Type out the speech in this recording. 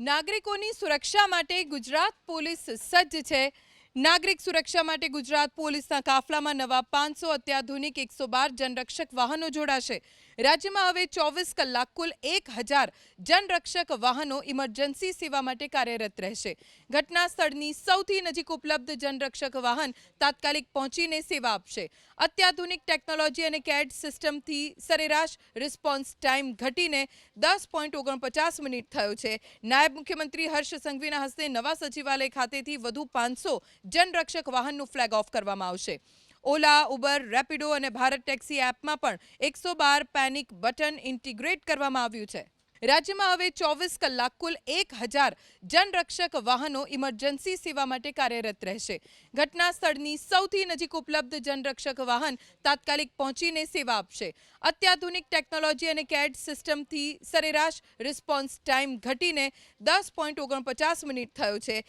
નાગરિકોની સુરક્ષા માટે ગુજરાત પોલીસ સજ્જ છે। નાગરિક સુરક્ષા માટે ગુજરાત પોલીસના કાફલામાં નવા 500 અત્યાધુનિક 112 જનરક્ષક વાહનો જોડાશે। રાજ્યમાં હવે 24 કલાક કુલ 1000 જનરક્ષક વાહનો ઇમરજન્સી સેવા માટે કાર્યરત રહેશે। ઘટના સ્થળની સૌથી નજીક ઉપલબ્ધ જનરક્ષક વાહન તાત્કાલિક પહોંચીને સેવા આપશે। અત્યાધુનિક ટેકનોલોજી અને કેડ સિસ્ટમથી સરેરાશ રિસ્પોન્સ ટાઈમ ઘટીને 10.49 મિનિટ થયો છે। નાયબ મુખ્યમંત્રી હર્ષ સંઘવીના હસ્તે નવા સચિવાલય ખાતેથી વધુ 500 જનરક્ષક વાહનનું ફ્લેગ ઓફ કરવામાં આવશે। ઓલા, ઉબર, રેપિડો અને ભારત ટેક્સી એપમાં પણ 112 પેનિક બટન ઇન્ટિગ્રેટ કરવામાં આવ્યું છે। રાજ્યમાં હવે 24 કલાક કુલ 1000 જનરક્ષક વાહનો ઇમરજન્સી સેવા માટે કાર્યરત રહેશે। ઘટના સ્થળની સૌથી નજીક ઉપલબ્ધ જનરક્ષક વાહન તાત્કાલિક પહોંચીને સેવા આપશે। અત્યાધુનિક ટેકનોલોજી અને કેડ સિસ્ટમથી સરેરાશ રિસ્પોન્સ ટાઈમ ઘટીને 10.49 મિનિટ થયો છે।